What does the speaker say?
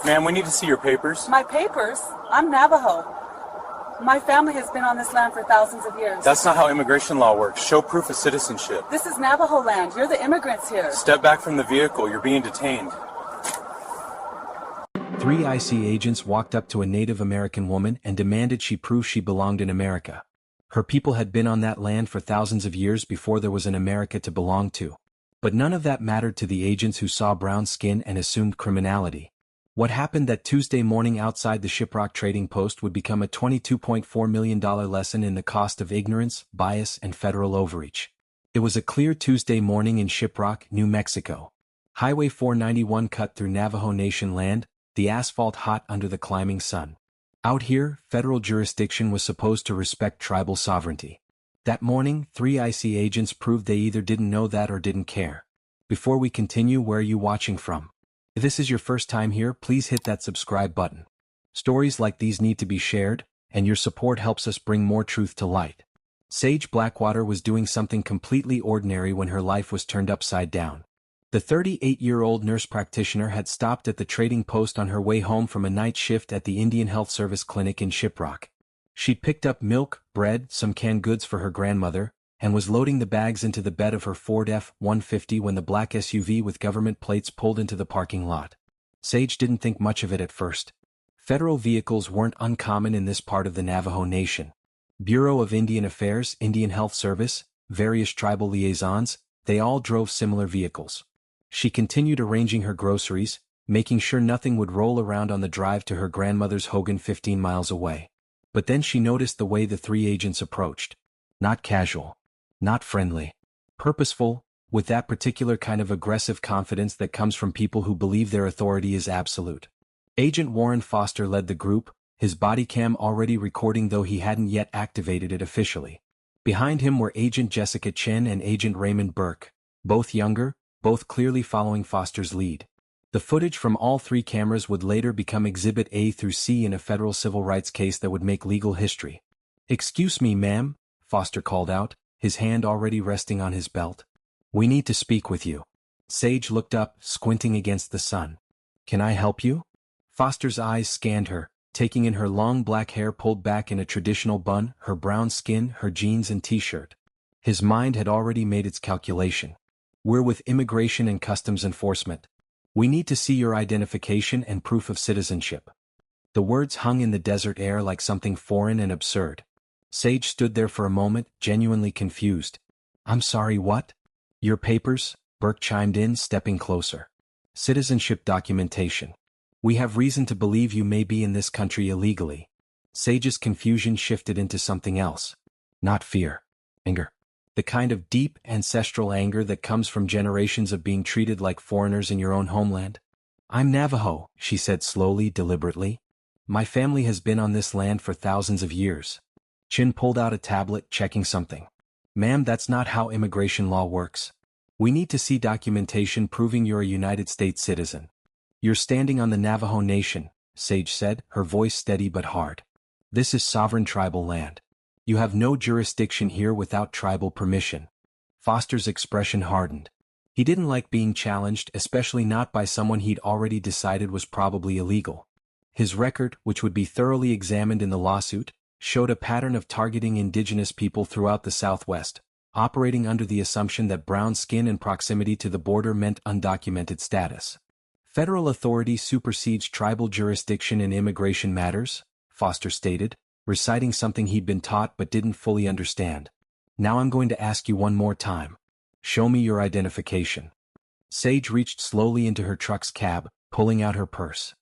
Ma'am, we need to see your papers. My papers? I'm Navajo. My family has been on this land for thousands of years. That's not how immigration law works. Show proof of citizenship. This is Navajo land. You're the immigrants here. Step back from the vehicle. You're being detained. Three IC agents walked up to a Native American woman and demanded she prove she belonged in America. Her people had been on that land for thousands of years before there was an America to belong to. But none of that mattered to the agents who saw brown skin and assumed criminality. What happened that Tuesday morning outside the Shiprock trading post would become a $22.4 million lesson in the cost of ignorance, bias, and federal overreach. It was a clear Tuesday morning in Shiprock, New Mexico. Highway 491 cut through Navajo Nation land, the asphalt hot under the climbing sun. Out here, federal jurisdiction was supposed to respect tribal sovereignty. That morning, three IC agents proved they either didn't know that or didn't care. Before we continue, where are you watching from? If this is your first time here, please hit that subscribe button. Stories like these need to be shared, and your support helps us bring more truth to light. Sage Blackwater was doing something completely ordinary when her life was turned upside down. The 38-year-old nurse practitioner had stopped at the trading post on her way home from a night shift at the Indian Health Service clinic in Shiprock. She'd picked up milk, bread, some canned goods for her grandmother, and was loading the bags into the bed of her Ford F-150 when the black SUV with government plates pulled into the parking lot. Sage didn't think much of it at first. Federal vehicles weren't uncommon in this part of the Navajo Nation. Bureau of Indian Affairs, Indian Health Service, various tribal liaisons, they all drove similar vehicles. She continued arranging her groceries, making sure nothing would roll around on the drive to her grandmother's Hogan 15 miles away. But then she noticed the way the three agents approached. Not casual. Not friendly. Purposeful, with that particular kind of aggressive confidence that comes from people who believe their authority is absolute. Agent Warren Foster led the group, his body cam already recording though he hadn't yet activated it officially. Behind him were Agent Jessica Chen and Agent Raymond Burke, both younger, both clearly following Foster's lead. The footage from all three cameras would later become Exhibit A through C in a federal civil rights case that would make legal history. "Excuse me, ma'am," Foster called out, his hand already resting on his belt. "We need to speak with you." Sage looked up, squinting against the sun. "Can I help you?" Foster's eyes scanned her, taking in her long black hair pulled back in a traditional bun, her brown skin, her jeans and t-shirt. His mind had already made its calculation. "We're with Immigration and Customs Enforcement. We need to see your identification and proof of citizenship." The words hung in the desert air like something foreign and absurd. Sage stood there for a moment, genuinely confused. "I'm sorry, what?" "Your papers," Burke chimed in, stepping closer. "Citizenship documentation. We have reason to believe you may be in this country illegally." Sage's confusion shifted into something else. Not fear. Anger. The kind of deep, ancestral anger that comes from generations of being treated like foreigners in your own homeland. "I'm Navajo," she said slowly, deliberately. "My family has been on this land for thousands of years." Chin pulled out a tablet, checking something. "Ma'am, that's not how immigration law works. We need to see documentation proving you're a United States citizen." "You're standing on the Navajo Nation," Sage said, her voice steady but hard. "This is sovereign tribal land. You have no jurisdiction here without tribal permission." Foster's expression hardened. He didn't like being challenged, especially not by someone he'd already decided was probably illegal. His record, which would be thoroughly examined in the lawsuit, showed a pattern of targeting indigenous people throughout the Southwest, operating under the assumption that brown skin and proximity to the border meant undocumented status. "Federal authority supersedes tribal jurisdiction in immigration matters," Foster stated, reciting something he'd been taught but didn't fully understand. "Now I'm going to ask you one more time. Show me your identification." Sage reached slowly into her truck's cab, pulling out her purse.